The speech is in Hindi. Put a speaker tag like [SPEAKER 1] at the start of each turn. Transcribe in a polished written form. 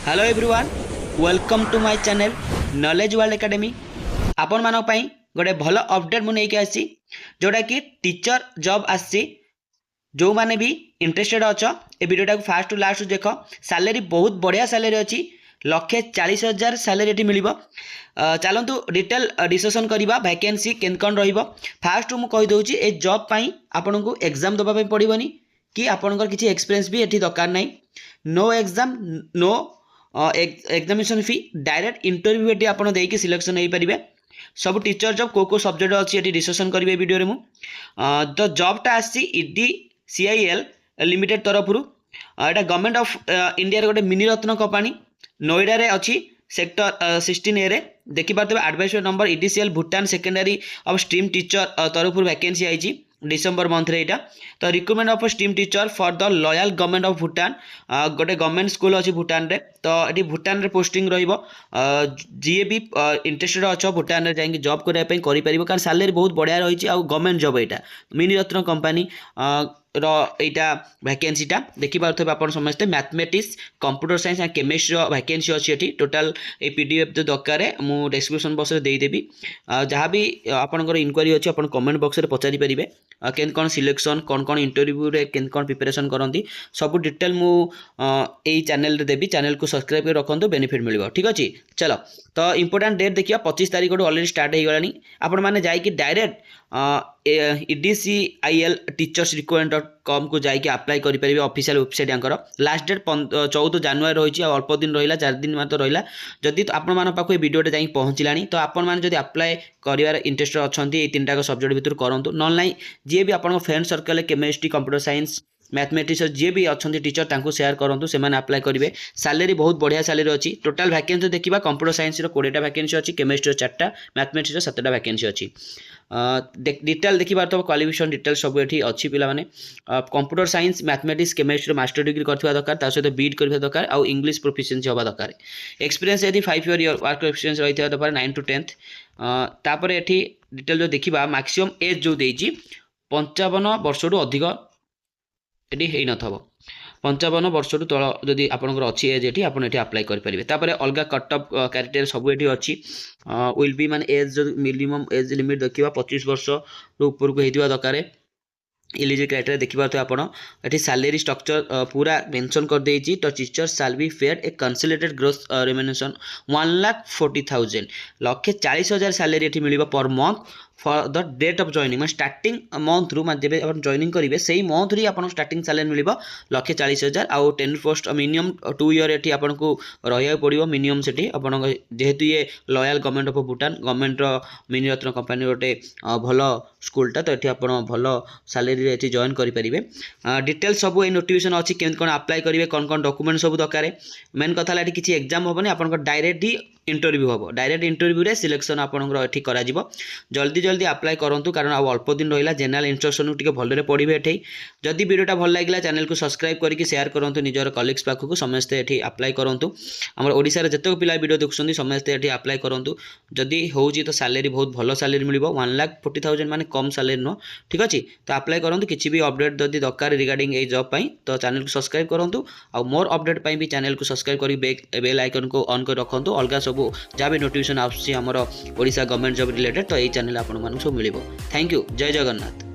[SPEAKER 1] Hello everyone, welcome to my channel knowledge world academy. आपण मानक पई गोटे भल अपडेट मु नहीं आसी जोटा कि टीचर जॉब आसी। जो माने भी इंटरेस्टेड अच्छा ए वीडियोटा को फास्ट टू लास्ट देख। सैलरी बहुत बढ़िया सैलरी अच्छी, 1,40,000 सैलरी ये मिल। चलतु डिटेल डिस्कसन करवा वैकेंसी केन कौन रही। फास्ट मुझे कहीदे ए जॉब पाई आपन को एग्जाम दबाई पड़ोनी कि आपंकर किसी एक्सपीरियंस भी ये दरकार नहीं। No exam no examination fee, direct interview ये आप सिलेक्शन हो पारे। सब टीचर जॉब को सब्जेक्ट अच्छी ये डिस्कसन करेंगे वीडियो में। तो जॉबटा CIL लिमिटेड तरफ यहाँ गवर्नमेंट ऑफ इंडिया गोटे मिनी रत्न कंपनी नोएडा रे अच्छी सेक्टर 16A रे देखिपे advertisement number EDCL Bhutan secondary of stream teacher तरफ वैकेंसी आई डिसेम्बर मंथ रे। तो recruitment of stream teacher for the royal government of Bhutan, गोटे गवर्नमेंट स्कूल अच्छी भूटान रे। तो ये भूटान रे पोस्टिंग जी भी इंटरेस्टेड अच्छा भूटान रे जाइए जॉब करने कारण सैलरी बहुत बढ़िया रही। गवर्नमेंट जॉब यहाँ मिनी रत्न कंपनी रहा वैकेंसीटा देखिपे आप समस्ते mathematics computer science and chemistry vacancy अच्छी ये टोटाल ये PDF जो दरकार मुझे डिस्क्रिप्शन बॉक्स में देदेवी। जहाँ भी आपंकर इनक्वारी अच्छी आप कमेंट बॉक्स में पचारि पारे केन कौन सिलेक्शन कौन कौन इंटरव्यू रे केन कौन प्रिपरेशन करती सब डिटेल मुझे चैनल रे देवी। चैनल को सब्सक्राइब कर रखु, बेनिफिट मिल। ठीक अच्छे चलो। तो इंपोर्टाट डेट देखिए 25 तारीख ऑलरेडी स्टार्ट हो गलानी। आपण मैंने जाकि डायरेक्ट EDCIL teachers.com को जाकि अप्लाई करेंगे ऑफिशियल वेबसाइट यांकर। लास्ट डेट 14 जनवरी रही, अल्प दिन रहा 4 दिन मात्र रहा। जदि आपण मान पाखु वीडियोटे जाकि पहुँचला तो आपण मैंने जब अप्लाई कर इंटरेस्टेड अच्छा ये 3टा सब्जेक्ट भितर करूँ। ना जी भी आप friend circle chemistry computer science mathematics जी भी अच्छा टीचर तांको शेयर करूँ से अप्लाई करेंगे। सैलरी बहुत बढ़िया सैलरी अच्छी। टोटाल वैकेंसी देखा कंप्यूटर साइंस 20टा वैकेंसी अच्छी, केमिस्ट्री 4टा, मैथमेटिक्स 7टा वैकेंसी अच्छी। डिटेल देखिए तो क्वालिफिकेशन डिटेल सब ये अच्छी पिला माने computer science mathematics chemistry master degree करथिबा दरकार, ता सहित बीट करबा दरकार और इंग्लिश प्रोफिशिएंसी होबा दरकार। एक्सपीरियंस यदि 5 ईयर वर्क एक्सपीरियंस रही दरकार 9 to 10th। तापर एठी डिटेल जो देखिबा मैक्सिमम एज जो देइची 55 वर्ष रु अधिक ये है न 55 वर्ष रु तल जदि आपंकर अच्छी एज ये आप अप्लाई करेंगे। तापर अलग कट ऑफ कैरेक्टर सब ये अच्छी विल बी मान एज जो मिनिमम एज लिमिट देखा 25 वर्ष ऊपर को होता दरकार। एलिजिबल क्राइटेरिया देखिए आप सैलरी स्ट्रक्चर पूरा मेंशन कर देइछि। तो teacher shall be paid a consolidated gross remuneration 1,40,000 1,40,000 salary ये मिल per month for the date of joining. मैं स्टार्टिंग मंथ रू जब आप जॉइनिंग करेंगे से ही मंथ री आप स्टार्टिंग सैलरी मिल 1,40,000 आउ 10 पोस्ट मिनिमम 2 ईयर ये आपको रहा पड़ो मिनिमम से जेहेतु ये loyal government of Bhutan government mini ratna company गोटे भल स्कूलटा। तो ये आप भल सैलरी ये जॉइन करेंगे। डिटेल सब ये नोटिफिकेशन अच्छी केन कौन अप्लाई करेंगे कौन कौन डॉक्यूमेंट सब दरकार। मेन कथा है किसी एग्जाम हेनी आप डायरेक्ट ही इंटरव्यू हम। डायरेक्ट इंटरव्यू रे सिलेक्शन आपंकर ये करा जल्दी जल्दी अप्लाई करूँ कारण आ अल्प दिन रहा। जेनराल इंस्ट्रक्शन टी भलरे पढ़े ये। जदि वीडियोटा भल लगे चैनल को सब्सक्राइब करके शेयर करूँ निजर कलिग्स पाखक समस्ते ये अप्लाई करूँ। आम ओडिशा रे जतक पिला वीडियो देखुं समस्ते ये अप्लाई करूँ। जदि होची तो सैलरी बहुत भल सैलरी मिल 1,40,000 माने कम सैलरी नुह। ठीक अच्छे तो अप्लाई करूँ। किसी भी अपडेट जदि दरकार रिगार्डिंग ए जॉब तो चैनल को सब्सक्राइब करूँ। आ मोर अपडेट भी चैनल को सब्सक्राइब कर बेल आइकन को ऑन कर रखुँ। अलग सब जहाँ भी नोटिफिकेशन आमर ओडिशा गवर्नमेंट जॉब रिलेटेड तो ये चैनल आप सब मिल। Thank you. जय जगन्नाथ।